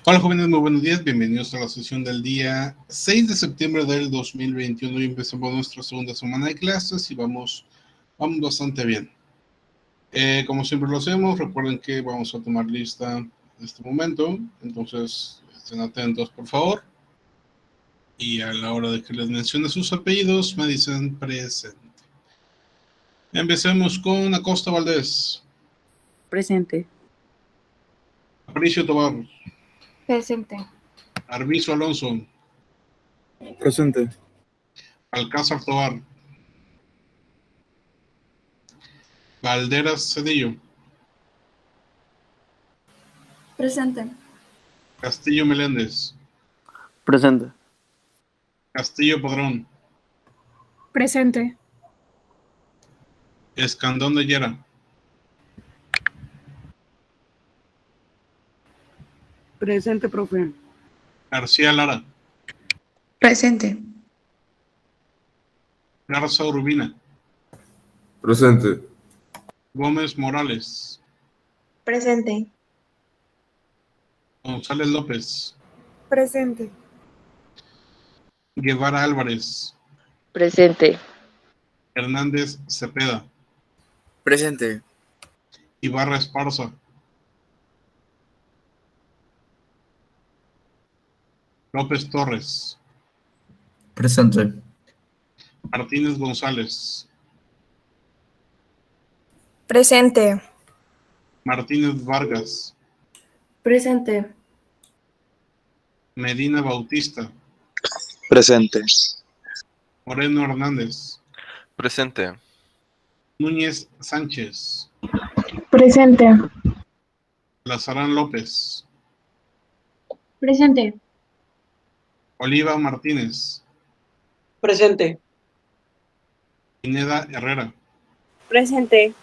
Hola jóvenes, muy buenos días, bienvenidos a la sesión del día 6 de septiembre del 2021 y empezamos nuestra segunda semana de clases y vamos bastante bien. Como siempre lo hacemos, recuerden que vamos a tomar lista en este momento, entonces estén atentos por favor y a la hora de que les mencione sus apellidos me dicen presente. Empecemos con Acosta Valdés. Presente. Aparicio Tobar. Presente. Arvizo Alonso. Presente. Alcázar Tobar. Valderas Cedillo. Presente. Castillo Meléndez. Presente. Castillo Padrón. Presente. Escandón de Llera. Presente, profe. García Lara. Presente. Garza Urbina. Presente. Gómez Morales. Presente. González López. Presente. Guevara Álvarez. Presente. Hernández Cepeda. Presente. Ibarra Esparza. López Torres. Presente. Martínez González. Presente. Martínez Vargas. Presente. Medina Bautista. Presente. Moreno Hernández. Presente. Núñez Sánchez. Presente. Lazarán López. Presente. Oliva Martínez. Presente. Pineda Herrera. Presente.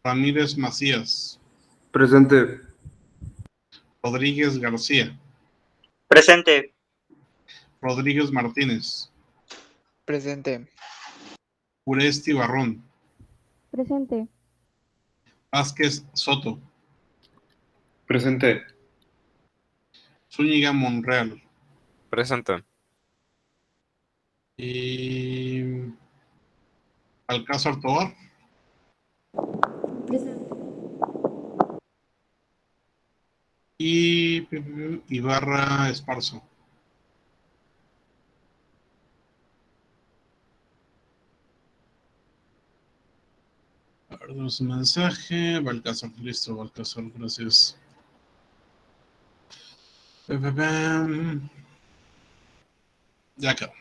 Ramírez Macías. Presente. Rodríguez García. Presente. Rodríguez Martínez. Presente. Uresti Barrón. Presente. Vázquez Soto. Presente. Zúñiga Monreal. Presente. Y Alcázar Tobar. Presente. Y Ibarra Esparzo. Guardamos un mensaje. Balcázar, listo, Balcázar, gracias. Ya quedó.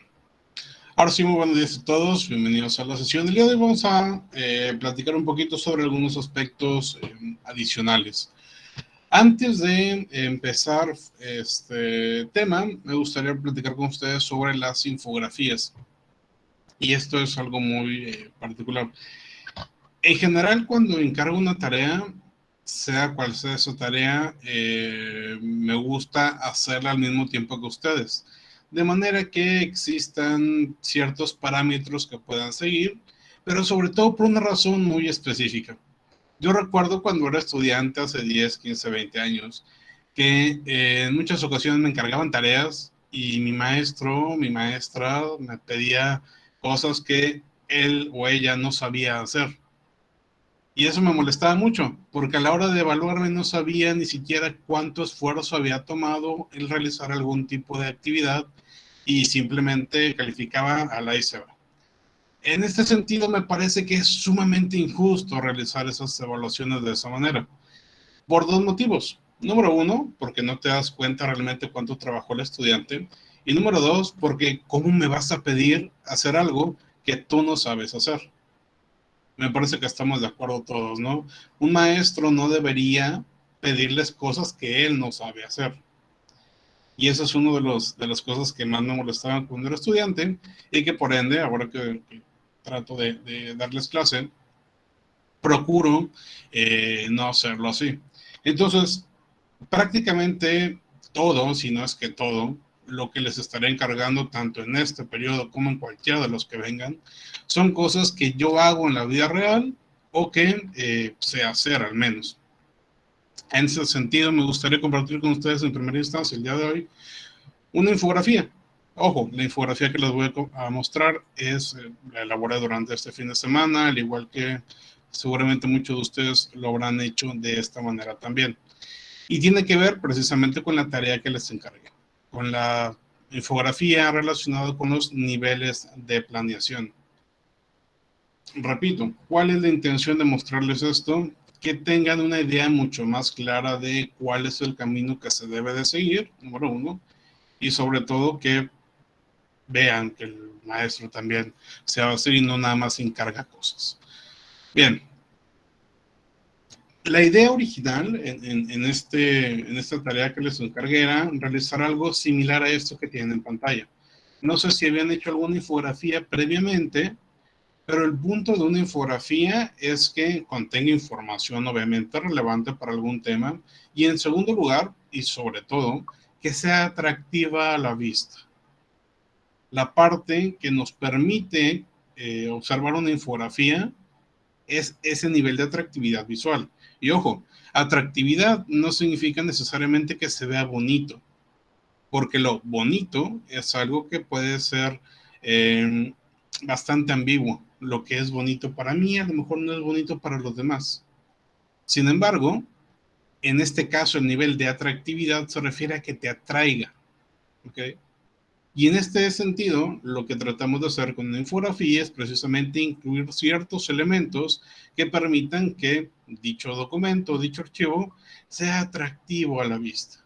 Ahora sí, muy buenos días a todos. Bienvenidos a la sesión del día de hoy. Vamos a platicar un poquito sobre algunos aspectos adicionales. Antes de empezar este tema, me gustaría platicar con ustedes sobre las infografías. Y esto es algo muy particular. En general, cuando encargo una tarea, sea cual sea esa tarea, me gusta hacerla al mismo tiempo que ustedes. De manera que existan ciertos parámetros que puedan seguir, pero sobre todo por una razón muy específica. Yo recuerdo cuando era estudiante hace 10, 15, 20 años, que en muchas ocasiones me encargaban tareas y mi maestro, mi maestra me pedía cosas que él o ella no sabía hacer. Y eso me molestaba mucho, porque a la hora de evaluarme no sabía ni siquiera cuánto esfuerzo había tomado el realizar algún tipo de actividad y simplemente calificaba a la y se va. En este sentido, me parece que es sumamente injusto realizar esas evaluaciones de esa manera, por dos motivos. Número uno, porque no te das cuenta realmente cuánto trabajó el estudiante. Y número dos, porque ¿cómo me vas a pedir hacer algo que tú no sabes hacer? Me parece que estamos de acuerdo todos, ¿no? Un maestro no debería pedirles cosas que él no sabe hacer. Y eso es uno de las cosas que más me molestaban cuando era estudiante y que por ende, ahora que trato de darles clase, procuro no hacerlo así. Entonces, prácticamente todo, si no es que todo, lo que les estaré encargando tanto en este periodo como en cualquiera de los que vengan, son cosas que yo hago en la vida real o que sé hacer al menos. En ese sentido, me gustaría compartir con ustedes en primera instancia el día de hoy una infografía. Ojo, la infografía que les voy a mostrar la elaboré durante este fin de semana, al igual que seguramente muchos de ustedes lo habrán hecho de esta manera también. Y tiene que ver precisamente con la tarea que les encargué, con la infografía relacionada con los niveles de planeación. Repito, ¿cuál es la intención de mostrarles esto? Que tengan una idea mucho más clara de cuál es el camino que se debe de seguir, número uno, y sobre todo que vean que el maestro también se va a hacer y no nada más encarga cosas. Bien. La idea original en esta tarea que les encargué era realizar algo similar a esto que tienen en pantalla. No sé si habían hecho alguna infografía previamente, pero el punto de una infografía es que contenga información obviamente relevante para algún tema y en segundo lugar, y sobre todo, que sea atractiva a la vista. La parte que nos permite observar una infografía es ese nivel de atractividad visual. Y ojo, atractividad no significa necesariamente que se vea bonito, porque lo bonito es algo que puede ser bastante ambiguo. Lo que es bonito para mí a lo mejor no es bonito para los demás. Sin embargo, en este caso el nivel de atractividad se refiere a que te atraiga, ¿ok? Y en este sentido, lo que tratamos de hacer con una infografía es precisamente incluir ciertos elementos que permitan que dicho documento, dicho archivo, sea atractivo a la vista.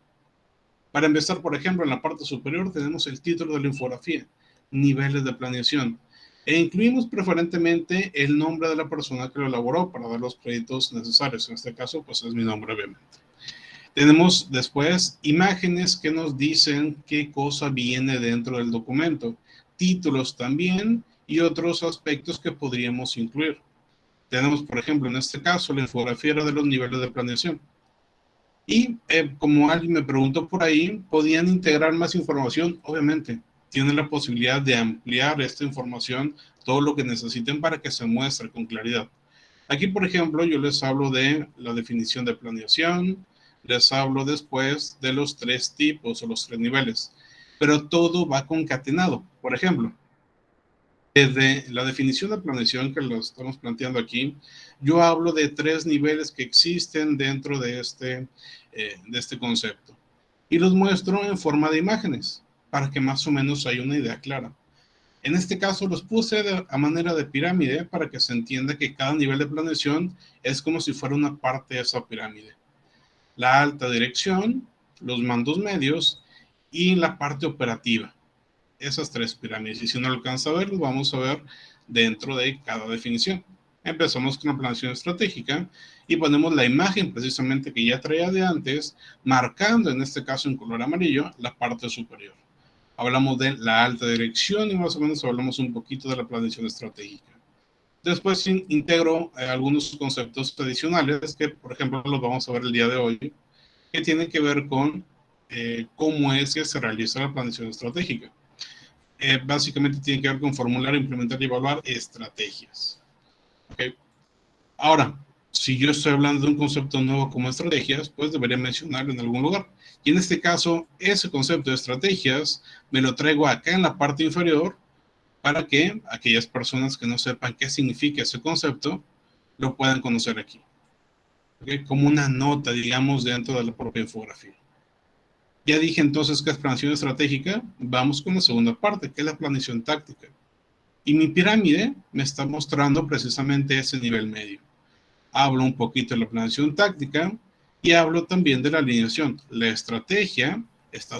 Para empezar, por ejemplo, en la parte superior tenemos el título de la infografía, niveles de planeación, e incluimos preferentemente el nombre de la persona que lo elaboró para dar los créditos necesarios. En este caso, pues es mi nombre, obviamente. Tenemos después imágenes que nos dicen qué cosa viene dentro del documento, títulos también y otros aspectos que podríamos incluir. Tenemos, por ejemplo, en este caso, la infografía de los niveles de planeación. Y como alguien me preguntó por ahí, ¿podían integrar más información? Obviamente, tienen la posibilidad de ampliar esta información, todo lo que necesiten para que se muestre con claridad. Aquí, por ejemplo, yo les hablo de la definición de planeación, les hablo después de los 3 tipos o los 3 niveles, pero todo va concatenado. Por ejemplo, desde la definición de planeación que lo estamos planteando aquí, yo hablo de 3 niveles que existen dentro de este concepto y los muestro en forma de imágenes para que más o menos haya una idea clara. En este caso los puse a manera de pirámide para que se entienda que cada nivel de planeación es como si fuera una parte de esa pirámide. La alta dirección, los mandos medios y la parte operativa. Esas 3 pirámides. Y si no lo alcanza a ver, los vamos a ver dentro de cada definición. Empezamos con la planeación estratégica y ponemos la imagen precisamente que ya traía de antes, marcando en este caso en color amarillo la parte superior. Hablamos de la alta dirección y más o menos hablamos un poquito de la planeación estratégica. Después integro algunos conceptos adicionales que, por ejemplo, los vamos a ver el día de hoy, que tienen que ver con cómo es que se realiza la planeación estratégica. Básicamente tiene que ver con formular, implementar y evaluar estrategias. ¿Okay? Ahora, si yo estoy hablando de un concepto nuevo como estrategias, pues debería mencionarlo en algún lugar. Y en este caso, ese concepto de estrategias me lo traigo acá en la parte inferior para que aquellas personas que no sepan qué significa ese concepto lo puedan conocer aquí. ¿Okay? Como una nota, digamos, dentro de la propia infografía. Ya dije entonces que es planeación estratégica. Vamos con la segunda parte, que es la planeación táctica. Y mi pirámide me está mostrando precisamente ese nivel medio. Hablo un poquito de la planeación táctica y hablo también de la alineación. La táctica está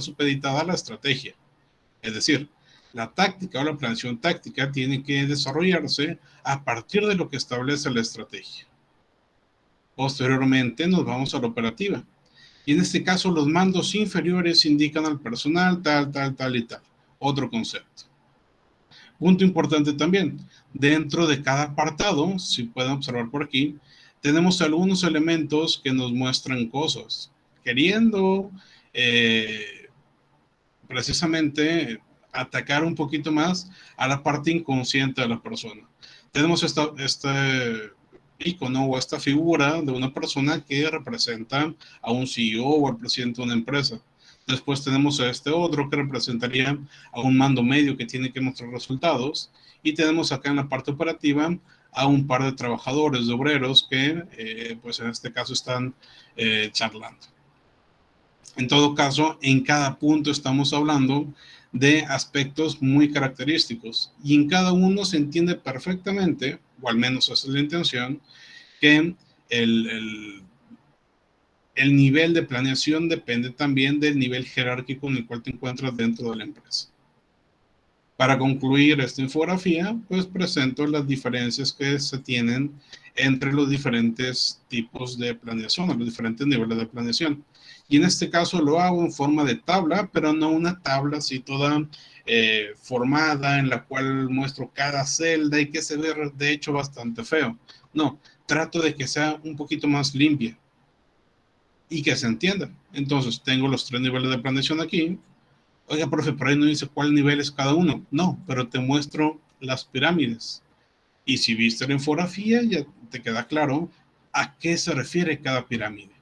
supeditada a la estrategia. Es decir, la táctica o la planeación táctica tiene que desarrollarse a partir de lo que establece la estrategia. Posteriormente nos vamos a la operativa. Y en este caso los mandos inferiores indican al personal tal y tal. Otro concepto. Punto importante también. Dentro de cada apartado, si pueden observar por aquí, tenemos algunos elementos que nos muestran cosas. Queriendo precisamente atacar un poquito más a la parte inconsciente de la persona. Tenemos esta icono o esta figura de una persona que representa a un CEO o al presidente de una empresa. Después tenemos a este otro que representaría a un mando medio que tiene que mostrar resultados. Y tenemos acá en la parte operativa a un par de trabajadores, de obreros que, pues en este caso están charlando. En todo caso, en cada punto estamos hablando de aspectos muy característicos y en cada uno se entiende perfectamente, o al menos esa es la intención, que el nivel de planeación depende también del nivel jerárquico en el cual te encuentras dentro de la empresa. Para concluir esta infografía, pues presento las diferencias que se tienen entre los diferentes tipos de planeación, los diferentes niveles de planeación. Y en este caso lo hago en forma de tabla, pero no una tabla así toda formada en la cual muestro cada celda y que se ve de hecho bastante feo. No, trato de que sea un poquito más limpia y que se entienda. Entonces tengo los 3 niveles de planeación aquí. Oiga, profe, por ahí no dice cuál nivel es cada uno. No, pero te muestro las pirámides. Y si viste la infografía, ya te queda claro a qué se refiere cada pirámide.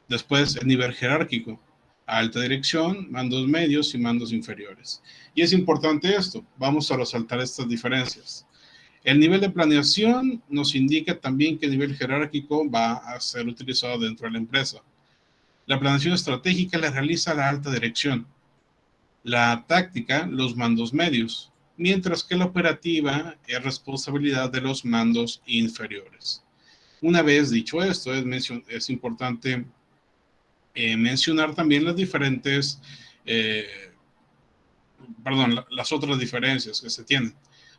Después, el nivel jerárquico. Alta dirección, mandos medios y mandos inferiores. Y es importante esto. Vamos a resaltar estas diferencias. El nivel de planeación nos indica también qué nivel jerárquico va a ser utilizado dentro de la empresa. La planeación estratégica la realiza la alta dirección. La táctica, los mandos medios, mientras que la operativa es responsabilidad de los mandos inferiores. Una vez dicho esto, es importante mencionar también las diferentes, las otras diferencias que se tienen.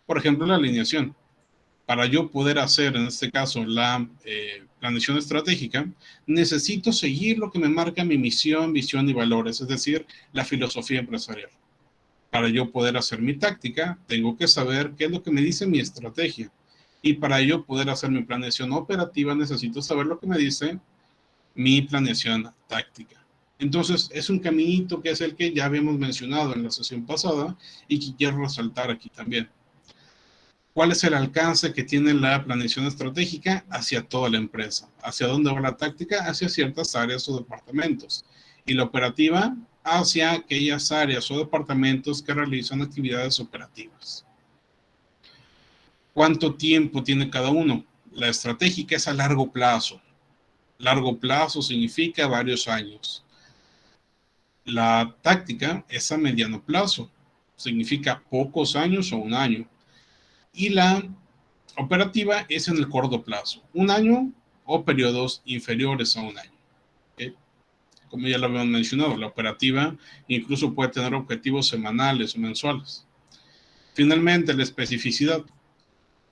Por ejemplo, la alineación. Para yo poder hacer, en este caso, la planeación estratégica, necesito seguir lo que me marca mi misión, visión y valores, es decir, la filosofía empresarial. Para yo poder hacer mi táctica, tengo que saber qué es lo que me dice mi estrategia. Y para yo poder hacer mi planeación operativa, necesito saber lo que me dice mi planeación táctica. Entonces, es un caminito que es el que ya habíamos mencionado en la sesión pasada y que quiero resaltar aquí también. ¿Cuál es el alcance que tiene la planeación estratégica hacia toda la empresa? ¿Hacia dónde va la táctica? Hacia ciertas áreas o departamentos. Y la operativa hacia aquellas áreas o departamentos que realizan actividades operativas. ¿Cuánto tiempo tiene cada uno? La estratégica es a largo plazo. Largo plazo significa varios años. La táctica es a mediano plazo. Significa pocos años o un año. Y la operativa es en el corto plazo, 1 año o periodos inferiores a 1 año. ¿Okay? Como ya lo habíamos mencionado, la operativa incluso puede tener objetivos semanales o mensuales. Finalmente, la especificidad.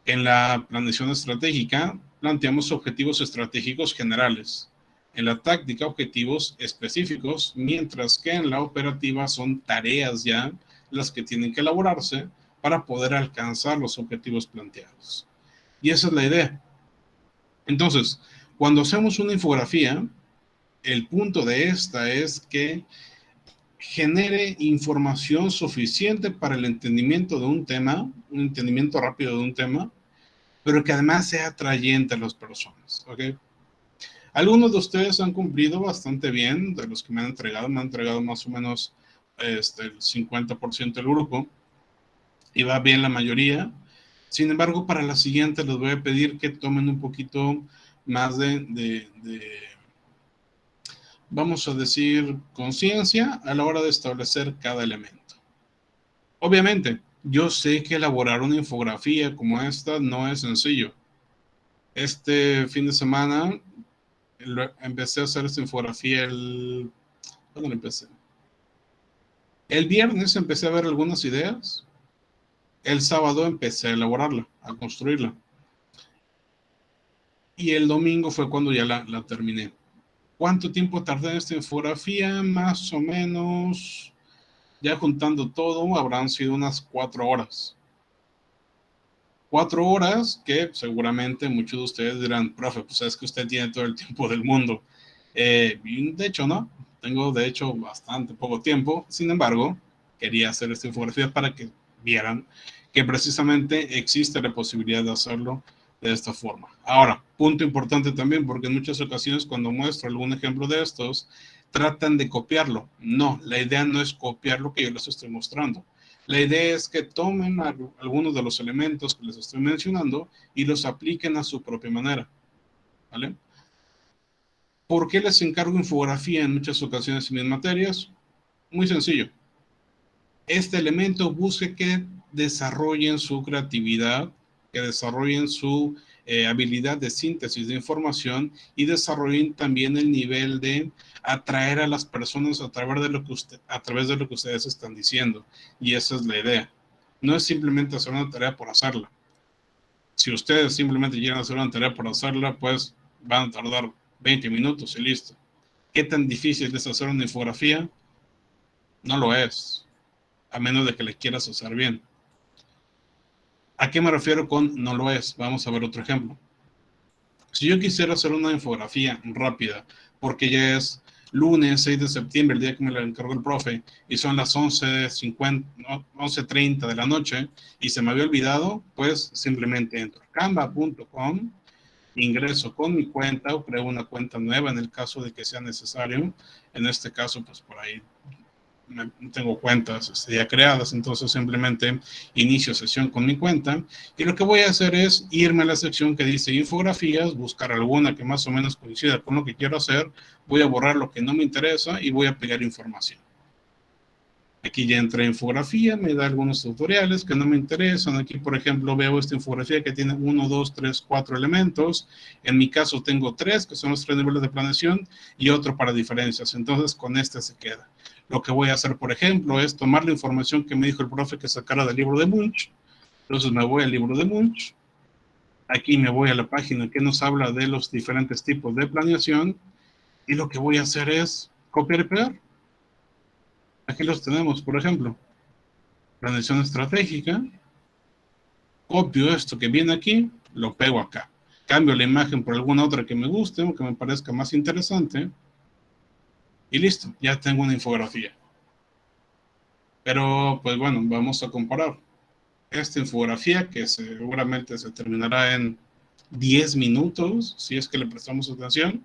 En la planeación estratégica planteamos objetivos estratégicos generales. En la táctica, objetivos específicos, mientras que en la operativa son tareas ya las que tienen que elaborarse para poder alcanzar los objetivos planteados. Y esa es la idea. Entonces, cuando hacemos una infografía, el punto de esta es que genere información suficiente para el entendimiento de un tema, un entendimiento rápido de un tema, pero que además sea atrayente a las personas. ¿Okay? Algunos de ustedes han cumplido bastante bien, de los que me han entregado más o menos el 50% del grupo, y va bien la mayoría. Sin embargo, para la siguiente les voy a pedir que tomen un poquito más de vamos a decir, conciencia a la hora de establecer cada elemento. Obviamente, yo sé que elaborar una infografía como esta no es sencillo. Este fin de semana empecé a hacer esta infografía ¿cuándo la empecé? El viernes empecé a ver algunas ideas. El sábado empecé a elaborarla, a construirla. Y el domingo fue cuando ya la terminé. ¿Cuánto tiempo tardé en esta infografía? Más o menos, ya juntando todo, habrán sido unas 4 horas. 4 horas que seguramente muchos de ustedes dirán, profe, pues es que usted tiene todo el tiempo del mundo. De hecho, no. Tengo, de hecho, bastante poco tiempo. Sin embargo, quería hacer esta infografía para que vieran que precisamente existe la posibilidad de hacerlo de esta forma. Ahora, punto importante también, porque en muchas ocasiones cuando muestro algún ejemplo de estos, tratan de copiarlo. No, la idea no es copiar lo que yo les estoy mostrando. La idea es que tomen algunos de los elementos que les estoy mencionando y los apliquen a su propia manera. ¿Vale? ¿Por qué les encargo infografía en muchas ocasiones en mis materias? Muy sencillo. Este elemento busque que desarrollen su creatividad, que desarrollen su habilidad de síntesis de información y desarrollen también el nivel de atraer a las personas a través de lo que ustedes están diciendo. Y esa es la idea. No es simplemente hacer una tarea por hacerla. Si ustedes simplemente quieren hacer una tarea por hacerla, pues van a tardar 20 minutos y listo. ¿Qué tan difícil es hacer una infografía? No lo es, a menos de que le quieras hacer bien. ¿A qué me refiero con no lo es? Vamos a ver otro ejemplo. Si yo quisiera hacer una infografía rápida, porque ya es lunes 6 de septiembre, el día que me la encargó el profe, y son las 11:30 de la noche, y se me había olvidado, pues simplemente entro a canva.com, ingreso con mi cuenta o creo una cuenta nueva en el caso de que sea necesario. En este caso, pues por ahí tengo cuentas ya creadas, entonces simplemente inicio sesión con mi cuenta y lo que voy a hacer es irme a la sección que dice infografías, buscar alguna que más o menos coincida con lo que quiero hacer, voy a borrar lo que no me interesa y voy a pegar información. Aquí ya entré a infografía, me da algunos tutoriales que no me interesan. Aquí, por ejemplo, veo esta infografía que tiene 1, 2, 3, 4 elementos. En mi caso tengo 3, que son los 3 niveles de planeación, y otro para diferencias. Entonces, con este se queda. Lo que voy a hacer, por ejemplo, es tomar la información que me dijo el profe que sacara del libro de Munch. Entonces, me voy al libro de Munch. Aquí me voy a la página que nos habla de los diferentes tipos de planeación. Y lo que voy a hacer es copiar y pegar. Aquí los tenemos, por ejemplo, planeación estratégica, copio esto que viene aquí, lo pego acá, cambio la imagen por alguna otra que me guste o que me parezca más interesante, y listo, ya tengo una infografía. Pero, pues bueno, vamos a comparar esta infografía que seguramente se terminará en 10 minutos, si es que le prestamos atención,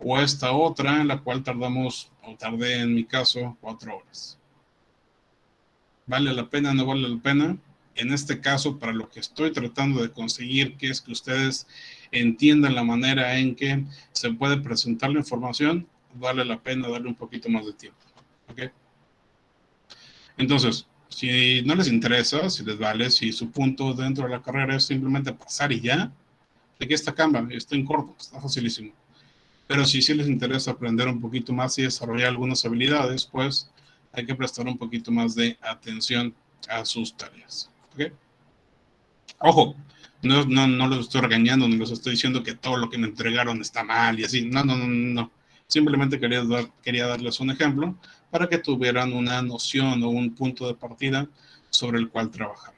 o esta otra en la cual tardé en mi caso 4 horas. ¿Vale la pena? ¿No vale la pena? En este caso, para lo que estoy tratando de conseguir, que es que ustedes entiendan la manera en que se puede presentar la información, vale la pena darle un poquito más de tiempo. ¿Ok? Entonces, si no les interesa, si les vale, si su punto dentro de la carrera es simplemente pasar y ya, aquí está Canva, está en corto, está facilísimo. Pero si sí les interesa aprender un poquito más y desarrollar algunas habilidades, pues hay que prestar un poquito más de atención a sus tareas. ¿Okay? Ojo, no los estoy regañando, no les estoy diciendo que todo lo que me entregaron está mal y así. No. Simplemente quería darles un ejemplo para que tuvieran una noción o un punto de partida sobre el cual trabajar.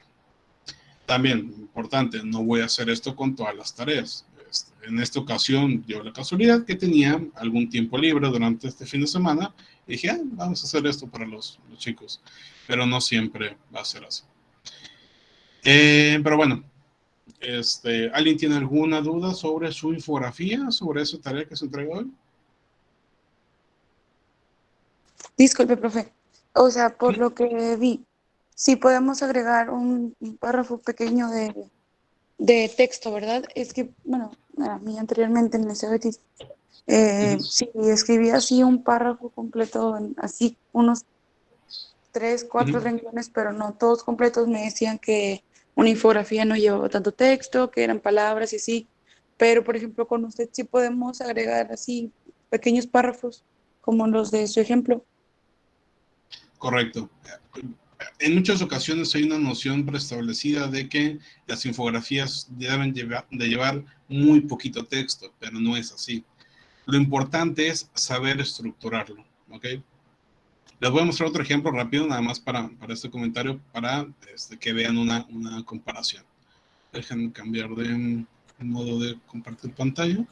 También, importante, no voy a hacer esto con todas las tareas. En esta ocasión dio la casualidad que tenía algún tiempo libre durante este fin de semana y dije, vamos a hacer esto para los chicos, pero no siempre va a ser así. Pero bueno, ¿alguien tiene alguna duda sobre su infografía, sobre esa tarea que se entregó hoy? Disculpe, profe. O sea, por lo que vi, sí podemos agregar un párrafo pequeño de texto, ¿verdad? Es que, bueno, a mí anteriormente en el CBT, sí, escribía así un párrafo completo, así unos 3, 4 renglones, pero no todos completos. Me decían que una infografía no llevaba tanto texto, que eran palabras y así. Pero, por ejemplo, con usted sí podemos agregar así pequeños párrafos, como los de su ejemplo. Correcto. En muchas ocasiones hay una noción preestablecida de que las infografías deben de llevar muy poquito texto, pero no es así. Lo importante es saber estructurarlo, ¿ok? Les voy a mostrar otro ejemplo rápido, nada más para este comentario, para que vean una comparación. Déjenme cambiar de modo de compartir pantalla.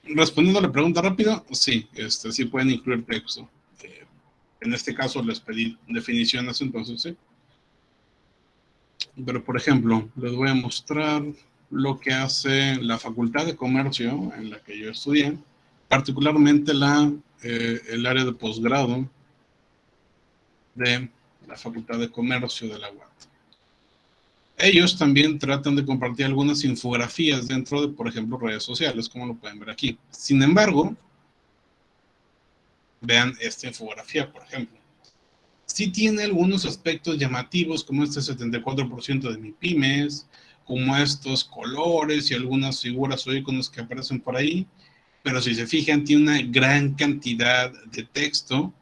Respondiendo a la pregunta rápida, sí, sí pueden incluir texto. En este caso les pedí definiciones, entonces sí. Pero, por ejemplo, les voy a mostrar lo que hace la Facultad de Comercio en la que yo estudié, particularmente el área de posgrado de la Facultad de Comercio de la UAT. Ellos también tratan de compartir algunas infografías dentro de, por ejemplo, redes sociales, como lo pueden ver aquí. Sin embargo, vean esta infografía, por ejemplo. Sí tiene algunos aspectos llamativos, como este 74% de MIPYMES, como estos colores y algunas figuras o iconos que aparecen por ahí, pero si se fijan, tiene una gran cantidad de texto,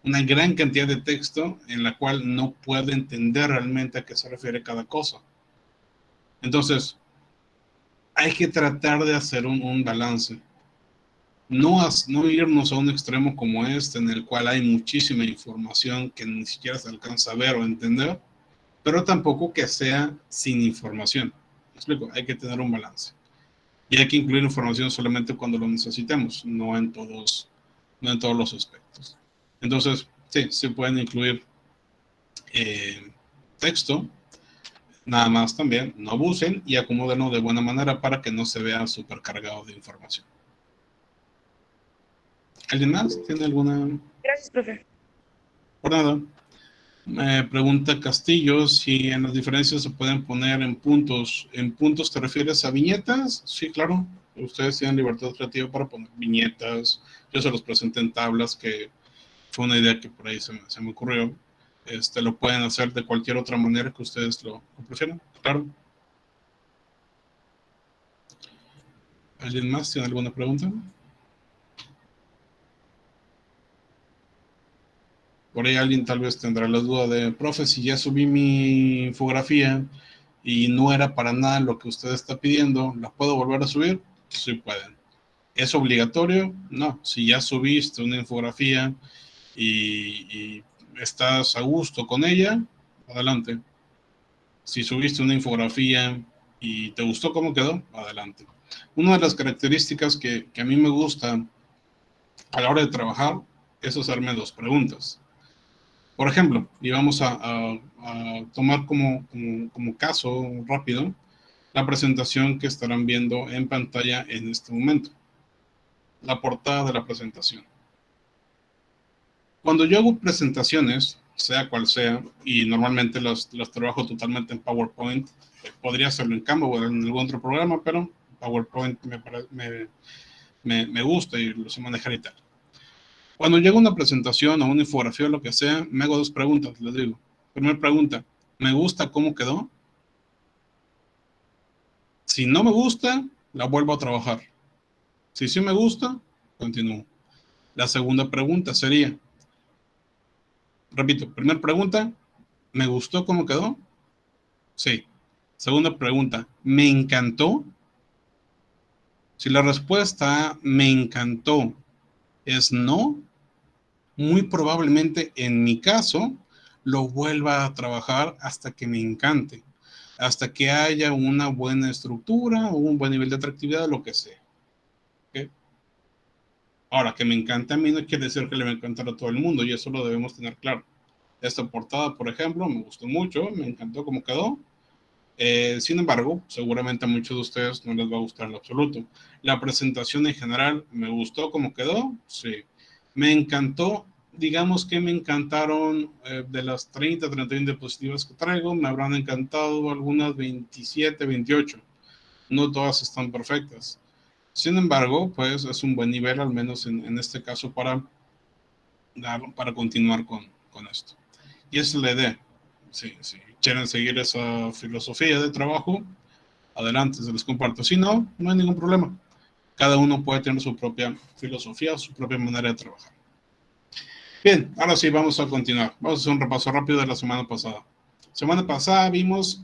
en la cual no puedo entender realmente a qué se refiere cada cosa. Entonces, hay que tratar de hacer un balance. No irnos a un extremo como este, en el cual hay muchísima información que ni siquiera se alcanza a ver o entender, pero tampoco que sea sin información. ¿Me explico? Hay que tener un balance. Y hay que incluir información solamente cuando lo necesitemos, no en todos los aspectos. Entonces, sí, se pueden incluir texto, nada más también, no abusen y acomódenlo de buena manera para que no se vea supercargado de información. ¿Alguien más tiene alguna? Gracias, profe. Por nada. Me pregunta Castillo si en las diferencias se pueden poner en puntos. ¿En puntos te refieres a viñetas? Sí, claro. Ustedes tienen libertad creativa para poner viñetas. Yo se los presenté en tablas, que fue una idea que por ahí se me ocurrió. Lo pueden hacer de cualquier otra manera que ustedes lo prefieran. Claro. ¿Alguien más tiene alguna pregunta? Por ahí alguien tal vez tendrá la duda de, profe, si ya subí mi infografía y no era para nada lo que usted está pidiendo, ¿la puedo volver a subir? Sí pueden. ¿Es obligatorio? No. Si ya subiste una infografía y estás a gusto con ella, adelante. Si subiste una infografía y te gustó cómo quedó, adelante. Una de las características que a mí me gusta a la hora de trabajar es hacerme 2 preguntas. Por ejemplo, y vamos a tomar como caso rápido la presentación que estarán viendo en pantalla en este momento. La portada de la presentación. Cuando yo hago presentaciones, sea cual sea, y normalmente las trabajo totalmente en PowerPoint, podría hacerlo en Canva o en algún otro programa, pero PowerPoint me gusta y lo sé manejar y tal. Cuando llega una presentación o una infografía o lo que sea, me hago 2 preguntas, les digo. Primera pregunta, ¿me gusta cómo quedó? Si no me gusta, la vuelvo a trabajar. Si sí me gusta, continúo. La segunda pregunta sería, repito, primera pregunta, ¿me gustó cómo quedó? Sí. Segunda pregunta, ¿me encantó? Si la respuesta me encantó es no, muy probablemente en mi caso lo vuelva a trabajar hasta que me encante, hasta que haya una buena estructura o un buen nivel de atractividad, lo que sea. ¿Okay? Ahora, que me encante a mí no quiere decir que le va a encantar a todo el mundo, y eso lo debemos tener claro. Esta portada, por ejemplo, me gustó mucho, me encantó cómo quedó. Sin embargo, seguramente a muchos de ustedes no les va a gustar en lo absoluto. La presentación en general, ¿me gustó cómo quedó? Sí. Me encantó, digamos que me encantaron de las 31 diapositivas que traigo, me habrán encantado algunas 27, 28. No todas están perfectas. Sin embargo, pues es un buen nivel, al menos en este caso, para continuar con esto. Y esa es la idea. Si quieren seguir esa filosofía de trabajo, adelante, se les comparto. Si no, no hay ningún problema. Cada uno puede tener su propia filosofía, su propia manera de trabajar. Bien, ahora sí, vamos a continuar. Vamos a hacer un repaso rápido de la semana pasada. Semana pasada vimos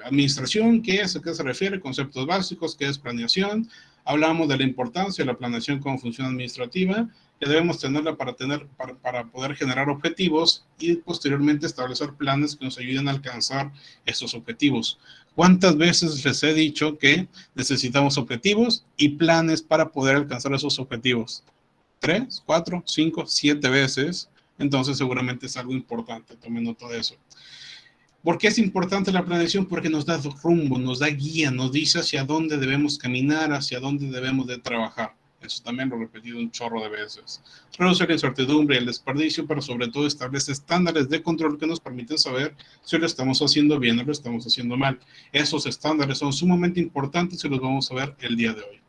administración, ¿qué es? ¿A qué se refiere? Conceptos básicos, ¿qué es planeación? Hablamos de la importancia de la planeación como función administrativa, que debemos tenerla para poder generar objetivos y posteriormente establecer planes que nos ayuden a alcanzar esos objetivos. ¿Cuántas veces les he dicho que necesitamos objetivos y planes para poder alcanzar esos objetivos? 3, 4, 5, 7 veces. Entonces seguramente es algo importante, tomen nota de eso. ¿Por qué es importante la planeación? Porque nos da rumbo, nos da guía, nos dice hacia dónde debemos caminar, hacia dónde debemos de trabajar. Eso también lo he repetido un chorro de veces. Reduce la incertidumbre y el desperdicio, pero sobre todo establece estándares de control que nos permiten saber si lo estamos haciendo bien o lo estamos haciendo mal. Esos estándares son sumamente importantes y los vamos a ver el día de hoy.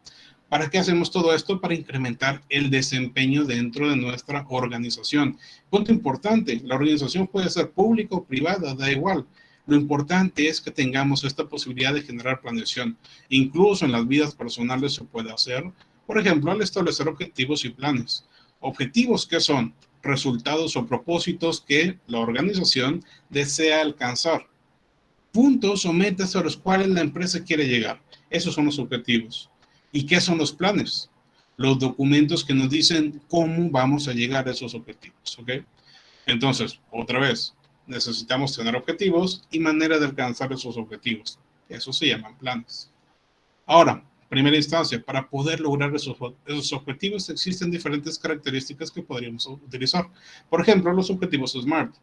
¿Para qué hacemos todo esto? Para incrementar el desempeño dentro de nuestra organización. Punto importante, la organización puede ser pública o privada, da igual. Lo importante es que tengamos esta posibilidad de generar planeación. Incluso en las vidas personales se puede hacer. Por ejemplo, al establecer objetivos y planes. Objetivos que son resultados o propósitos que la organización desea alcanzar. Puntos o metas a los cuales la empresa quiere llegar. Esos son los objetivos. ¿Y qué son los planes? Los documentos que nos dicen cómo vamos a llegar a esos objetivos, ¿ok? Entonces, otra vez, necesitamos tener objetivos y manera de alcanzar esos objetivos. Eso se llaman planes. Ahora, primera instancia, para poder lograr esos objetivos existen diferentes características que podríamos utilizar. Por ejemplo, los objetivos SMART.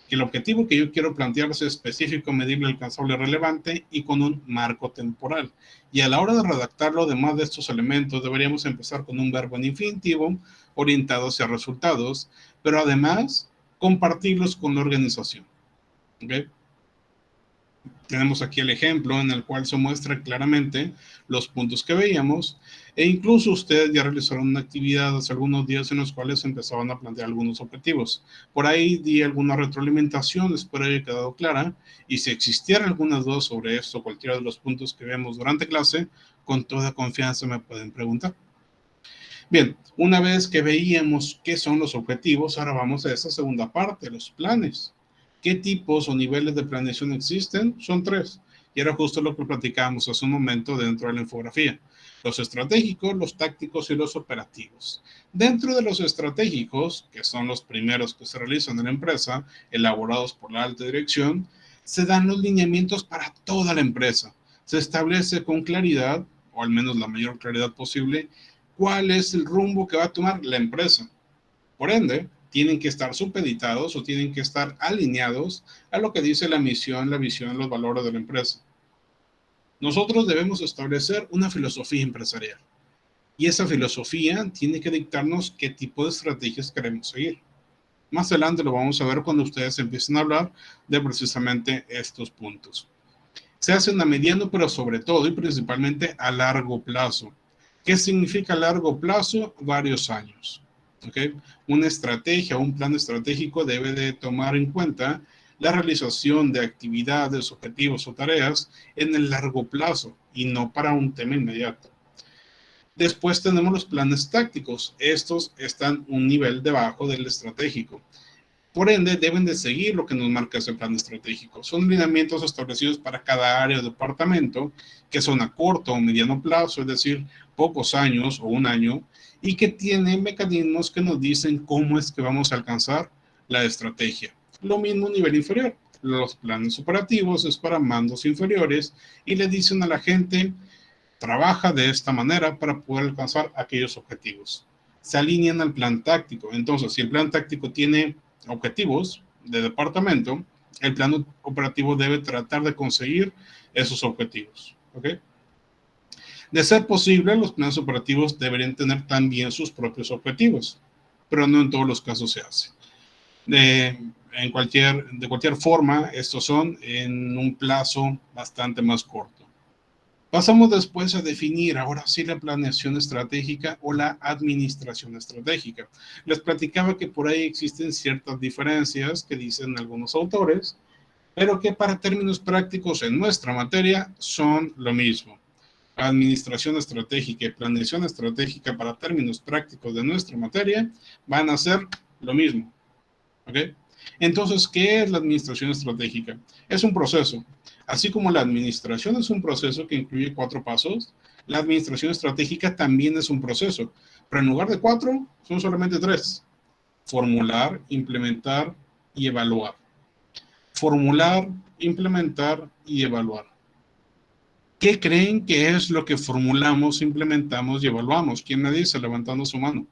Que el objetivo que yo quiero plantear es específico, medible, alcanzable, relevante y con un marco temporal. Y a la hora de redactarlo, además de estos elementos, deberíamos empezar con un verbo en infinitivo orientado hacia resultados, pero además compartirlos con la organización. ¿Okay? Tenemos aquí el ejemplo en el cual se muestra claramente los puntos que veíamos e incluso ustedes ya realizaron una actividad hace algunos días en los cuales empezaban a plantear algunos objetivos. Por ahí di alguna retroalimentación, espero haya quedado clara y si existieran algunas dudas sobre esto, cualquiera de los puntos que vemos durante clase, con toda confianza me pueden preguntar. Bien, una vez que veíamos qué son los objetivos, ahora vamos a esa segunda parte, los planes. ¿Qué tipos o niveles de planeación existen? Son 3. Y era justo lo que platicábamos hace un momento dentro de la infografía. Los estratégicos, los tácticos y los operativos. Dentro de los estratégicos, que son los primeros que se realizan en la empresa, elaborados por la alta dirección, se dan los lineamientos para toda la empresa. Se establece con claridad, o al menos la mayor claridad posible, cuál es el rumbo que va a tomar la empresa. Por ende, tienen que estar supeditados o tienen que estar alineados a lo que dice la misión, la visión, los valores de la empresa. Nosotros debemos establecer una filosofía empresarial y esa filosofía tiene que dictarnos qué tipo de estrategias queremos seguir. Más adelante lo vamos a ver cuando ustedes empiecen a hablar de precisamente estos puntos. Se hacen a mediano, pero sobre todo y principalmente a largo plazo. ¿Qué significa largo plazo? Varios años. ¿Okay? Una estrategia, un plan estratégico debe de tomar en cuenta la realización de actividades, objetivos o tareas en el largo plazo y no para un tema inmediato. Después tenemos los planes tácticos. Estos están un nivel debajo del estratégico. Por ende, deben de seguir lo que nos marca ese plan estratégico. Son lineamientos establecidos para cada área o departamento que son a corto o mediano plazo, es decir, pocos años o un año, y que tienen mecanismos que nos dicen cómo es que vamos a alcanzar la estrategia. Lo mismo a nivel inferior. Los planes operativos es para mandos inferiores y le dicen a la gente, trabaja de esta manera para poder alcanzar aquellos objetivos. Se alinean al plan táctico. Entonces, si el plan táctico tiene objetivos de departamento, el plan operativo debe tratar de conseguir esos objetivos. ¿Ok? De ser posible, los planes operativos deberían tener también sus propios objetivos, pero no en todos los casos se hace. De cualquier forma, estos son en un plazo bastante más corto. Pasamos después a definir ahora sí la planeación estratégica o la administración estratégica. Les platicaba que por ahí existen ciertas diferencias que dicen algunos autores, pero que para términos prácticos en nuestra materia son lo mismo. Administración estratégica y planeación estratégica para términos prácticos de nuestra materia van a ser lo mismo. ¿Ok? Entonces, ¿qué es la administración estratégica? Es un proceso. Así como la administración es un proceso que incluye 4 pasos, la administración estratégica también es un proceso, pero en lugar de 4, son solamente 3. Formular, implementar y evaluar. Formular, implementar y evaluar. ¿Qué creen que es lo que formulamos, implementamos y evaluamos? ¿Quién me dice? Levantando su mano.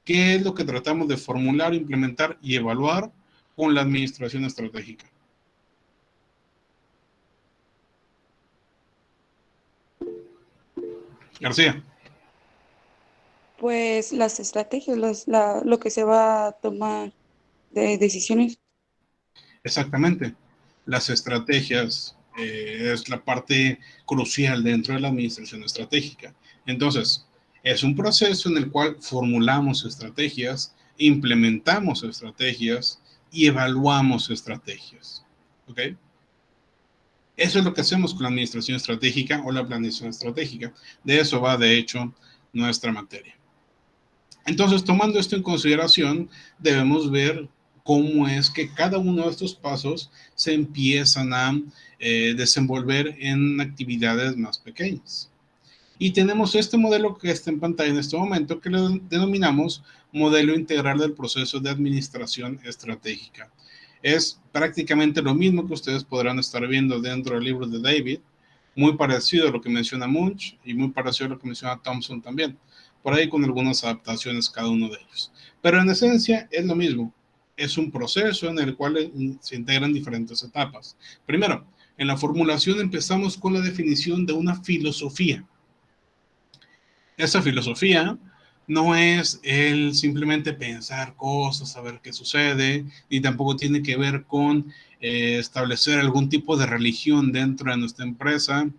¿Qué es lo que tratamos de formular, implementar y evaluar con la administración estratégica? García. Pues las estrategias, lo que se va a tomar de decisiones. Exactamente. Las estrategias es la parte crucial dentro de la administración estratégica. Entonces, es un proceso en el cual formulamos estrategias, implementamos estrategias y evaluamos estrategias. ¿Ok? Eso es lo que hacemos con la administración estratégica o la planeación estratégica. De eso va, de hecho, nuestra materia. Entonces, tomando esto en consideración, debemos ver cómo es que cada uno de estos pasos se empiezan a desenvolver en actividades más pequeñas. Y tenemos este modelo que está en pantalla en este momento, que lo denominamos modelo integral del proceso de administración estratégica. Es prácticamente lo mismo que ustedes podrán estar viendo dentro del libro de David, muy parecido a lo que menciona Munch y muy parecido a lo que menciona Thompson también, por ahí con algunas adaptaciones cada uno de ellos. Pero en esencia es lo mismo, es un proceso en el cual se integran diferentes etapas. Primero, en la formulación empezamos con la definición de una filosofía. Esa filosofía no es el simplemente pensar cosas, saber qué sucede, ni tampoco tiene que ver con establecer algún tipo de religión dentro de nuestra empresa.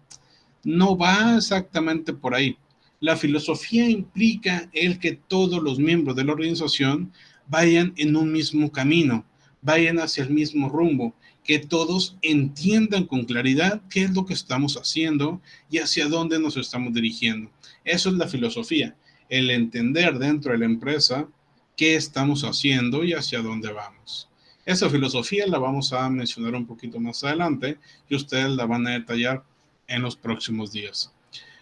No va exactamente por ahí. La filosofía implica el que todos los miembros de la organización vayan en un mismo camino, vayan hacia el mismo rumbo, que todos entiendan con claridad qué es lo que estamos haciendo y hacia dónde nos estamos dirigiendo. Eso es la filosofía, el entender dentro de la empresa qué estamos haciendo y hacia dónde vamos. Esa filosofía la vamos a mencionar un poquito más adelante y ustedes la van a detallar en los próximos días.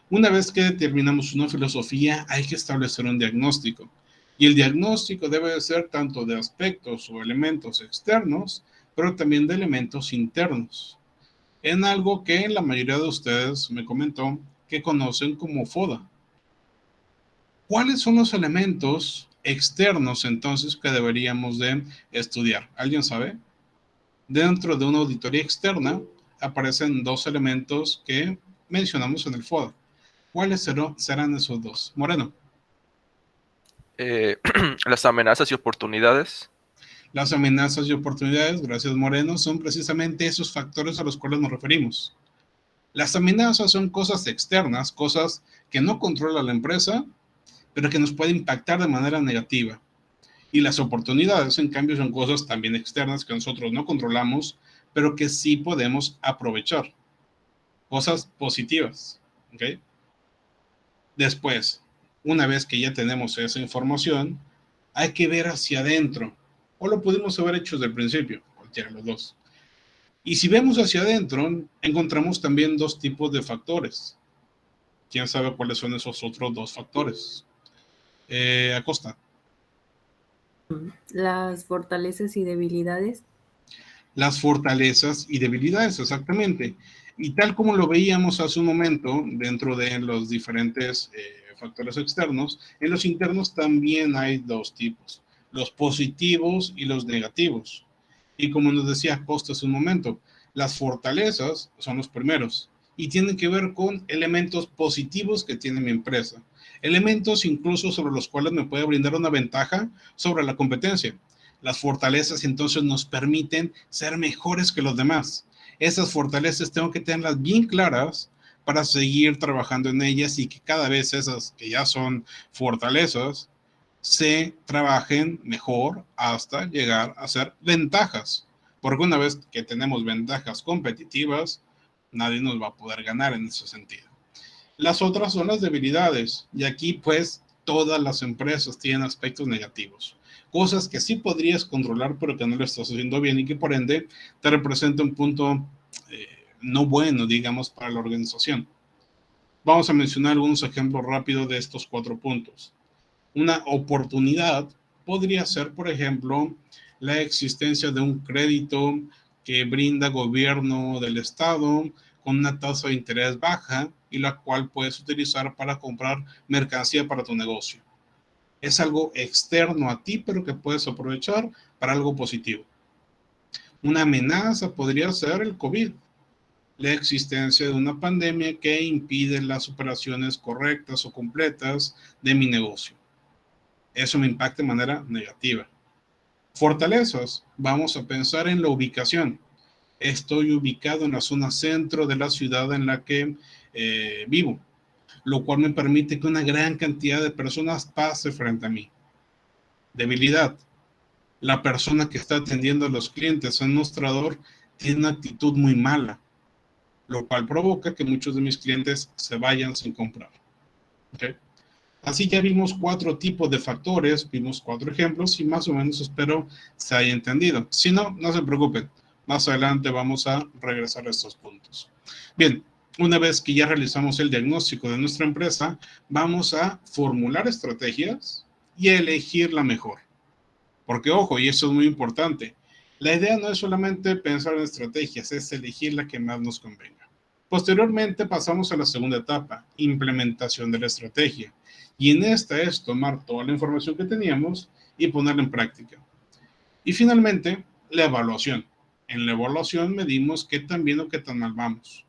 Una vez que determinamos una filosofía, hay que establecer un diagnóstico. Y el diagnóstico debe de ser tanto de aspectos o elementos externos, pero también de elementos internos. En algo que la mayoría de ustedes me comentó que conocen como FODA. ¿Cuáles son los elementos externos entonces que deberíamos de estudiar? ¿Alguien sabe? Dentro de una auditoría externa aparecen dos elementos que mencionamos en el FODA. ¿Cuáles serán esos dos? Moreno. Las amenazas y oportunidades. Las amenazas y oportunidades, gracias Moreno, son precisamente esos factores a los cuales nos referimos. Las amenazas son cosas externas, cosas que no controla la empresa, pero que nos pueden impactar de manera negativa. Y las oportunidades, en cambio, son cosas también externas que nosotros no controlamos, pero que sí podemos aprovechar. Cosas positivas. ¿Okay? Después, una vez que ya tenemos esa información, hay que ver hacia adentro. O lo pudimos haber hecho desde el principio, cualquiera de los dos. Y si vemos hacia adentro, encontramos también dos tipos de factores. ¿Quién sabe cuáles son esos otros dos factores? Acosta. Las fortalezas y debilidades. Las fortalezas y debilidades, exactamente. Y tal como lo veíamos hace un momento, dentro de los diferentes factores externos, en los internos también hay dos tipos, los positivos y los negativos. Y como nos decía Acosta hace un momento, las fortalezas son los primeros y tienen que ver con elementos positivos que tiene mi empresa. Elementos incluso sobre los cuales me puede brindar una ventaja sobre la competencia. Las fortalezas entonces nos permiten ser mejores que los demás. Esas fortalezas tengo que tenerlas bien claras para seguir trabajando en ellas y que cada vez esas que ya son fortalezas se trabajen mejor hasta llegar a ser ventajas. Porque una vez que tenemos ventajas competitivas, nadie nos va a poder ganar en ese sentido. Las otras son las debilidades y aquí pues todas las empresas tienen aspectos negativos. Cosas que sí podrías controlar pero que no lo estás haciendo bien y que por ende te representa un punto no bueno, digamos, para la organización. Vamos a mencionar algunos ejemplos rápidos de estos 4 puntos. Una oportunidad podría ser, por ejemplo, la existencia de un crédito que brinda gobierno del estado con una tasa de interés baja y la cual puedes utilizar para comprar mercancía para tu negocio. Es algo externo a ti, pero que puedes aprovechar para algo positivo. Una amenaza podría ser el COVID. la existencia de una pandemia que impide las operaciones correctas o completas de mi negocio. Eso me impacta de manera negativa. Fortalezas, vamos a pensar en la ubicación. Estoy ubicado en la zona centro de la ciudad en la que vivo, lo cual me permite que una gran cantidad de personas pase frente a mí. Debilidad, la persona que está atendiendo a los clientes en mostrador tiene una actitud muy mala, lo cual provoca que muchos de mis clientes se vayan sin comprar. ¿Okay? Así ya vimos 4 tipos de factores, vimos 4 ejemplos y más o menos espero se haya entendido. Si no, no se preocupen, más adelante vamos a regresar a estos puntos. Bien, una vez que ya realizamos el diagnóstico de nuestra empresa, vamos a formular estrategias y a elegir la mejor. Porque ojo, y eso es muy importante, la idea no es solamente pensar en estrategias, es elegir la que más nos convenga. Posteriormente pasamos a la segunda etapa, implementación de la estrategia. Y en esta es tomar toda la información que teníamos y ponerla en práctica. Y finalmente, la evaluación. En la evaluación medimos qué tan bien o qué tan mal vamos.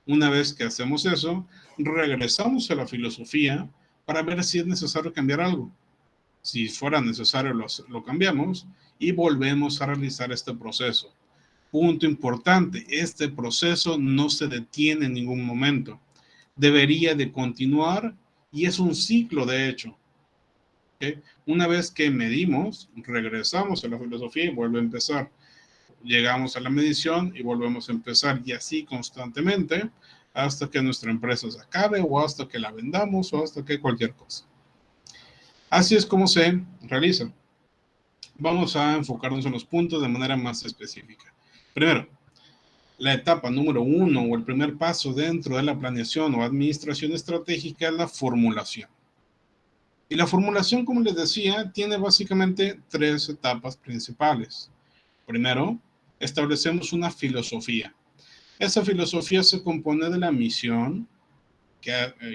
Una vez que hacemos eso, regresamos a la filosofía para ver si es necesario cambiar algo. Si fuera necesario, lo cambiamos y volvemos a realizar este proceso. Punto importante, este proceso no se detiene en ningún momento. Debería de continuar y es un ciclo de hecho. ¿Okay? Una vez que medimos, regresamos a la filosofía y vuelve a empezar. Llegamos a la medición y volvemos a empezar y así constantemente hasta que nuestra empresa se acabe o hasta que la vendamos o hasta que cualquier cosa. Así es como se realiza. Vamos a enfocarnos en los puntos de manera más específica. Primero, la etapa número 1 o el primer paso dentro de la planeación o administración estratégica es la formulación. Y la formulación, como les decía, tiene básicamente 3 etapas principales. Primero, establecemos una filosofía. Esa filosofía se compone de la misión,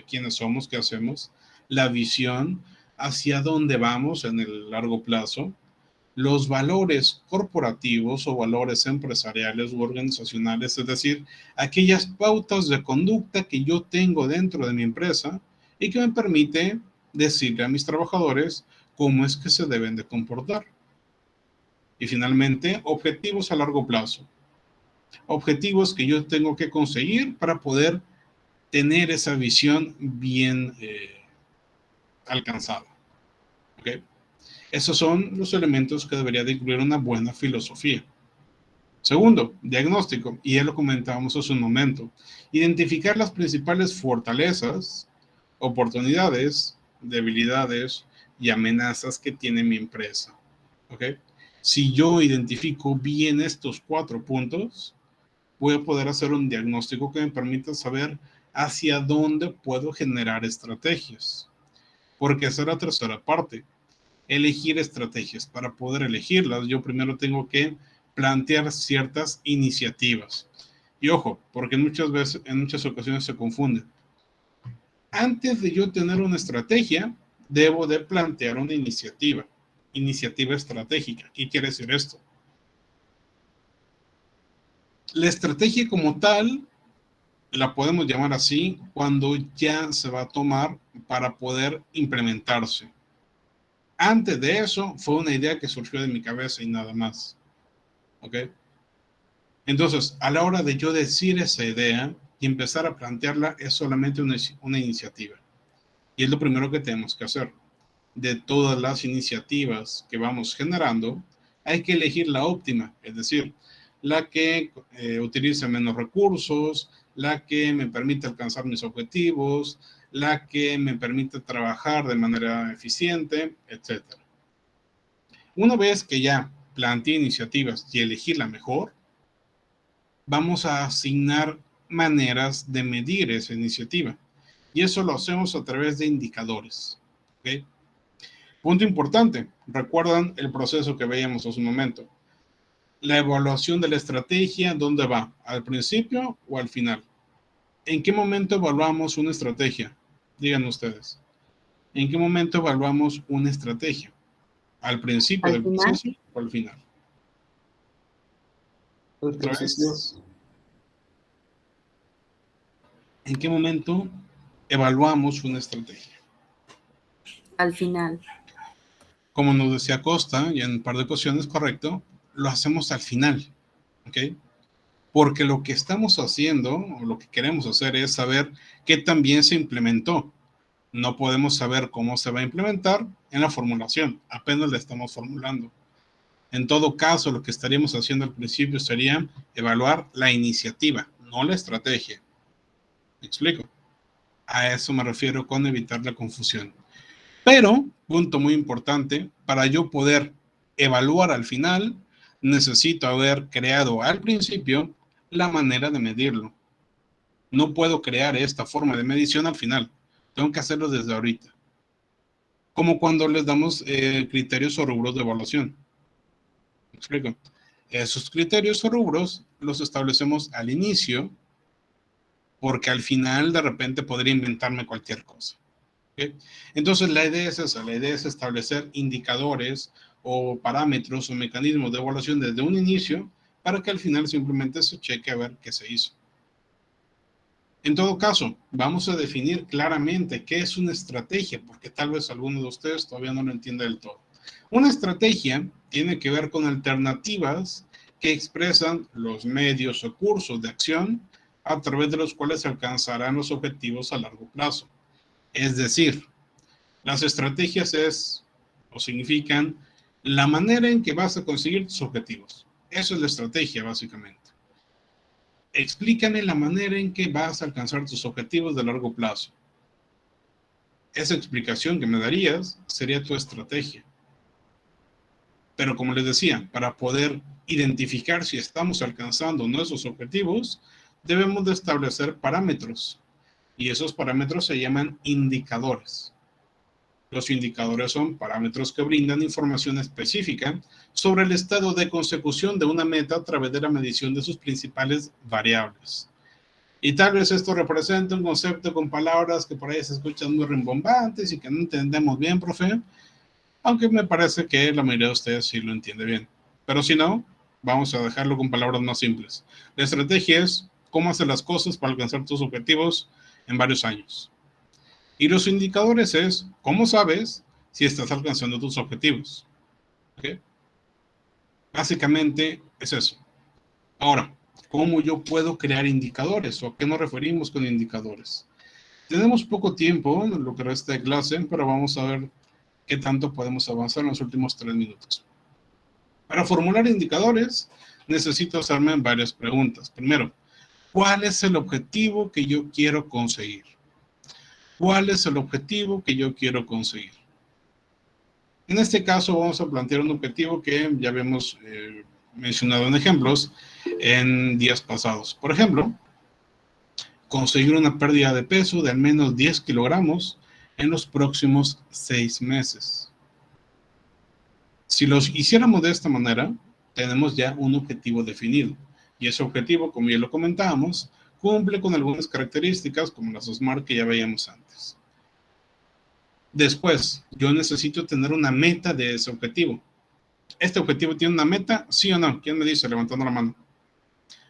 quiénes somos, qué hacemos, la visión, hacia dónde vamos en el largo plazo, los valores corporativos o valores empresariales u organizacionales, es decir, aquellas pautas de conducta que yo tengo dentro de mi empresa y que me permite decirle a mis trabajadores cómo es que se deben de comportar. Y finalmente, objetivos a largo plazo. Objetivos que yo tengo que conseguir para poder tener esa visión bien alcanzada. ¿Okay? Esos son los elementos que debería de incluir una buena filosofía. Segundo, diagnóstico, y ya lo comentábamos hace un momento. Identificar las principales fortalezas, oportunidades, debilidades y amenazas que tiene mi empresa. ¿Okay? Si yo identifico bien estos 4 puntos, voy a poder hacer un diagnóstico que me permita saber hacia dónde puedo generar estrategias. Porque esa es la tercera parte. Elegir estrategias. Para poder elegirlas, yo primero tengo que plantear ciertas iniciativas. Y ojo, porque en muchas ocasiones se confunden. Antes de yo tener una estrategia, debo de plantear una iniciativa estratégica. ¿Qué quiere decir esto? La estrategia como tal, la podemos llamar así, cuando ya se va a tomar para poder implementarse. Antes de eso, fue una idea que surgió de mi cabeza y nada más. ¿Ok? Entonces, a la hora de yo decir esa idea y empezar a plantearla, es solamente una iniciativa. Y es lo primero que tenemos que hacer. De todas las iniciativas que vamos generando, hay que elegir la óptima, es decir, la que utilice menos recursos, la que me permite alcanzar mis objetivos, la que me permite trabajar de manera eficiente, etc. Una vez que ya planteé iniciativas y elegí la mejor, vamos a asignar maneras de medir esa iniciativa. Y eso lo hacemos a través de indicadores. ¿Okay? Punto importante, recuerdan el proceso que veíamos hace un momento. La evaluación de la estrategia, ¿dónde va? ¿Al principio o al final? ¿En qué momento evaluamos una estrategia? Digan ustedes. ¿En qué momento evaluamos una estrategia? ¿Al principio del proceso o al final? Al principio. ¿En qué momento evaluamos una estrategia? Al final. Como nos decía Costa, y en un par de ocasiones, correcto, lo hacemos al final, ¿ok? Porque lo que estamos haciendo, o lo que queremos hacer, es saber qué tan bien se implementó. No podemos saber cómo se va a implementar en la formulación, apenas la estamos formulando. En todo caso, lo que estaríamos haciendo al principio sería evaluar la iniciativa, no la estrategia. ¿Me explico? A eso me refiero con evitar la confusión. Pero, punto muy importante, para yo poder evaluar al final, necesito haber creado al principio la manera de medirlo. No puedo crear esta forma de medición al final. Tengo que hacerlo desde ahorita. Como cuando les damos criterios o rubros de evaluación. ¿Me explico? Esos criterios o rubros los establecemos al inicio, porque al final de repente podría inventarme cualquier cosa. ¿Okay? Entonces la idea es esa, la idea es establecer indicadores o parámetros o mecanismos de evaluación desde un inicio para que al final simplemente se cheque a ver qué se hizo. En todo caso, vamos a definir claramente qué es una estrategia, porque tal vez alguno de ustedes todavía no lo entiende del todo. Una estrategia tiene que ver con alternativas que expresan los medios o cursos de acción a través de los cuales se alcanzarán los objetivos a largo plazo. Es decir, las estrategias significan la manera en que vas a conseguir tus objetivos. Eso es la estrategia, básicamente. Explícame la manera en que vas a alcanzar tus objetivos de largo plazo. Esa explicación que me darías sería tu estrategia. Pero como les decía, para poder identificar si estamos alcanzando nuestros objetivos, debemos de establecer parámetros. Y esos parámetros se llaman indicadores. Los indicadores son parámetros que brindan información específica sobre el estado de consecución de una meta a través de la medición de sus principales variables. Y tal vez esto represente un concepto con palabras que por ahí se escuchan muy rimbombantes y que no entendemos bien, profe, aunque me parece que la mayoría de ustedes sí lo entiende bien. Pero si no, vamos a dejarlo con palabras más simples. La estrategia es cómo hacer las cosas para alcanzar tus objetivos en varios años. Y los indicadores es cómo sabes si estás alcanzando tus objetivos. ¿Okay? Básicamente es eso. Ahora, ¿cómo yo puedo crear indicadores? ¿O a qué nos referimos con indicadores? Tenemos poco tiempo en lo que resta de clase, pero vamos a ver qué tanto podemos avanzar en los últimos 3 minutos. Para formular indicadores, necesito hacerme varias preguntas. Primero, ¿cuál es el objetivo que yo quiero conseguir? ¿Cuál es el objetivo que yo quiero conseguir? En este caso vamos a plantear un objetivo que ya habíamos mencionado en ejemplos en días pasados. Por ejemplo, conseguir una pérdida de peso de al menos 10 kilogramos en los próximos 6 meses. Si los hiciéramos de esta manera, tenemos ya un objetivo definido. Y ese objetivo, como ya lo comentábamos, cumple con algunas características como las SMART que ya veíamos antes. Después, yo necesito tener una meta de ese objetivo. ¿Este objetivo tiene una meta? ¿Sí o no? ¿Quién me dice? Levantando la mano.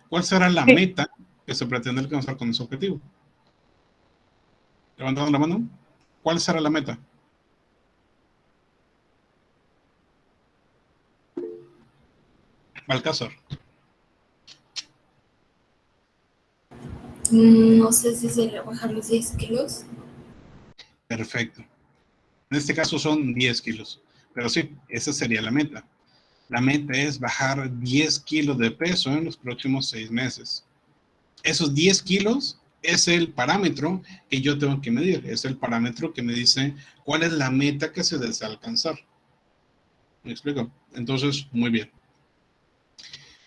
¿Cuál será la meta que se pretende alcanzar con ese objetivo? Levantando la mano. ¿Cuál será la meta? Balcázar. No sé si sería bajar los 10 kilos. Perfecto. En este caso son 10 kilos. Pero sí, esa sería la meta. La meta es bajar 10 kilos de peso en los próximos 6 meses. Esos 10 kilos es el parámetro que yo tengo que medir. Es el parámetro que me dice cuál es la meta que se desea alcanzar. ¿Me explico? Entonces, muy bien.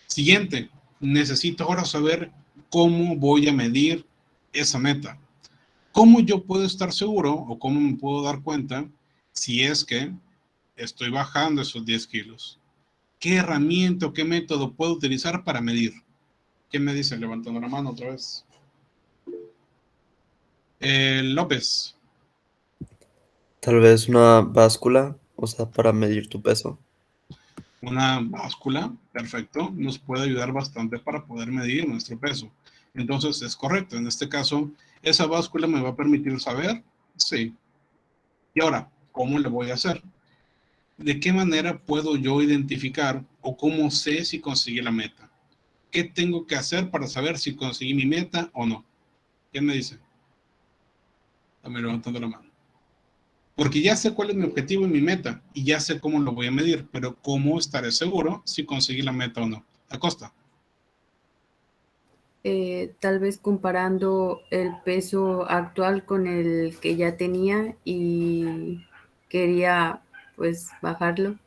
Siguiente. Necesito ahora saber cómo voy a medir esa meta. ¿Cómo yo puedo estar seguro o cómo me puedo dar cuenta si es que estoy bajando esos 10 kilos? ¿Qué herramienta o qué método puedo utilizar para medir? ¿Quién me dice? Levantando la mano otra vez. López. Tal vez una báscula, o sea, para medir tu peso. Una báscula, perfecto, nos puede ayudar bastante para poder medir nuestro peso. Entonces es correcto. En este caso, esa báscula me va a permitir saber, sí. Y ahora, ¿cómo le voy a hacer? ¿De qué manera puedo yo identificar o cómo sé si conseguí la meta? ¿Qué tengo que hacer para saber si conseguí mi meta o no? ¿Quién me dice? Dame levantando la mano. Porque ya sé cuál es mi objetivo y mi meta y ya sé cómo lo voy a medir, pero ¿cómo estaré seguro si conseguí la meta o no? Acosta. Tal vez comparando el peso actual con el que ya tenía y quería pues bajarlo.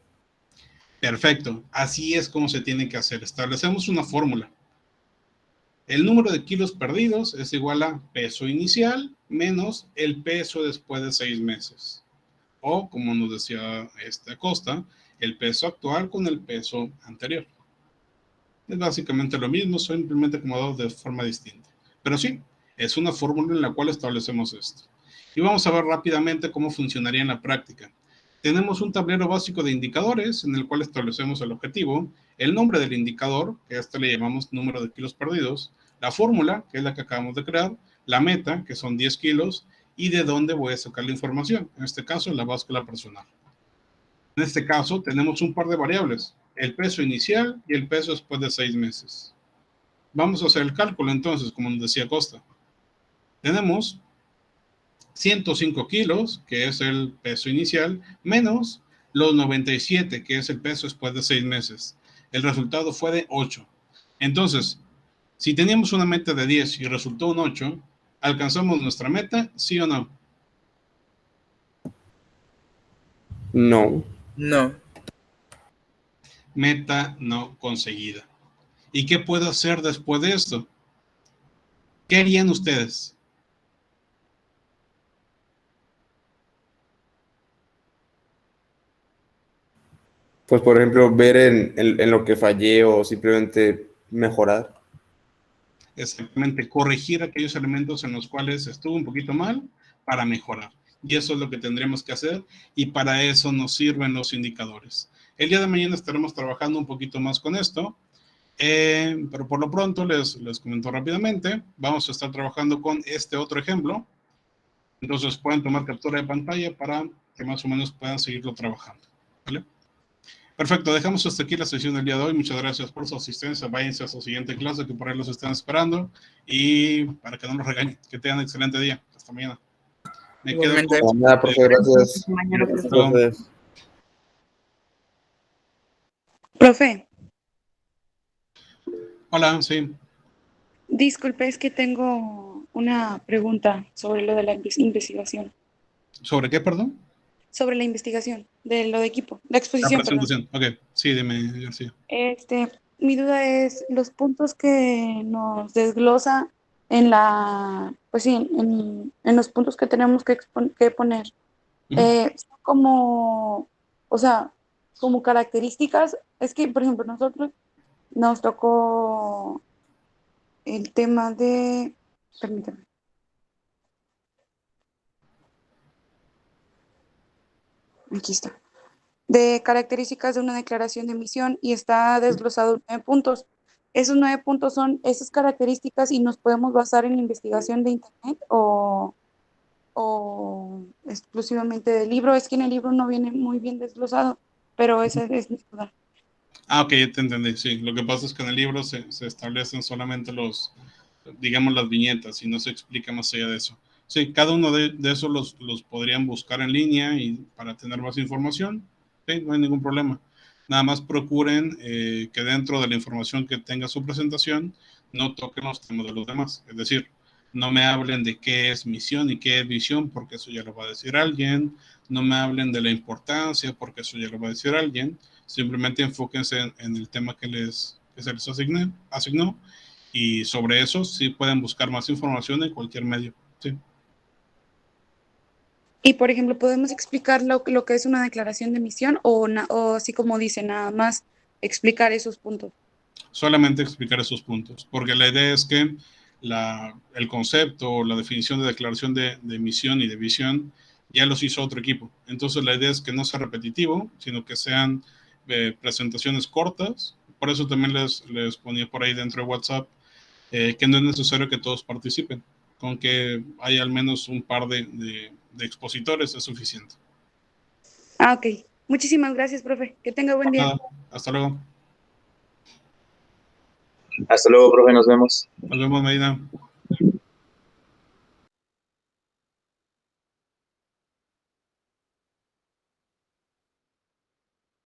Perfecto. Así es como se tiene que hacer. Establecemos una fórmula. El número de kilos perdidos es igual a peso inicial menos el peso después de 6 meses. O, como nos decía Acosta, el peso actual con el peso anterior. Es básicamente lo mismo, simplemente acomodado de forma distinta. Pero sí, es una fórmula en la cual establecemos esto. Y vamos a ver rápidamente cómo funcionaría en la práctica. Tenemos un tablero básico de indicadores en el cual establecemos el objetivo, el nombre del indicador, que a este le llamamos número de kilos perdidos, la fórmula, que es la que acabamos de crear, la meta, que son 10 kilos, y de dónde voy a sacar la información, en este caso la báscula personal. En este caso tenemos un par de variables, el peso inicial y el peso después de 6 meses. Vamos a hacer el cálculo entonces, como nos decía Costa. Tenemos 105 kilos, que es el peso inicial, menos los 97, que es el peso después de 6 meses. El resultado fue de 8. Entonces, si teníamos una meta de 10 y resultó un 8, ¿alcanzamos nuestra meta, sí o no? No. No. Meta no conseguida. ¿Y qué puedo hacer después de esto? ¿Qué harían ustedes? Pues, por ejemplo, ver en lo que fallé o simplemente mejorar. Exactamente, corregir aquellos elementos en los cuales estuvo un poquito mal para mejorar. Y eso es lo que tendremos que hacer y para eso nos sirven los indicadores. El día de mañana estaremos trabajando un poquito más con esto, pero por lo pronto les comento rápidamente. Vamos a estar trabajando con este otro ejemplo. Entonces pueden tomar captura de pantalla para que más o menos puedan seguirlo trabajando. ¿Vale? Perfecto, dejamos hasta aquí la sesión del día de hoy. Muchas gracias por su asistencia. Váyanse a su siguiente clase que por ahí los están esperando. Y para que no los regañen, que tengan un excelente día. Hasta mañana. Me quedo con... Nada, profe, gracias. Mañana, profesor. Profe. Profe, Hola, sí. disculpe, es que tengo una pregunta sobre lo de la investigación. ¿Sobre qué, perdón? Sobre la investigación de lo de equipo, la La exposición, perdón. presentación. Ok, sí, dime, García. Mi duda es los puntos que nos desglosa en la, pues sí, en los puntos que tenemos que poner. Son como, o sea, como características. Es que, por ejemplo, nosotros nos tocó el tema de, permítame. Aquí está. De características de una declaración de emisión y está desglosado en 9 puntos. Esos 9 puntos son esas características y nos podemos basar en la investigación de internet o exclusivamente del libro. Es que en el libro no viene muy bien desglosado, pero esa es mi duda. Ah, ok, ya te entendí, sí. Lo que pasa es que en el libro se establecen solamente digamos, las viñetas y no se explica más allá de eso. Sí, cada uno de esos los podrían buscar en línea y para tener más información. Sí, no hay ningún problema. Nada más procuren que dentro de la información que tenga su presentación no toquen los temas de los demás. Es decir, no me hablen de qué es misión y qué es visión, porque eso ya lo va a decir alguien. No me hablen de la importancia, porque eso ya lo va a decir alguien. Simplemente enfóquense en el tema que se les asignó y sobre eso sí pueden buscar más información en cualquier medio. Sí. Y, por ejemplo, ¿podemos explicar lo que es una declaración de emisión o así como dice, nada más explicar esos puntos? Solamente explicar esos puntos, porque la idea es que el concepto o la definición de declaración de emisión y de visión ya los hizo otro equipo. Entonces la idea es que no sea repetitivo, sino que sean presentaciones cortas. Por eso también les ponía por ahí dentro de WhatsApp que no es necesario que todos participen. Con que haya al menos un par de expositores es suficiente. Ah, ok. Muchísimas gracias, profe. Que tenga buen día. Nada, hasta luego. Hasta luego, profe, nos vemos. Nos vemos, Medina.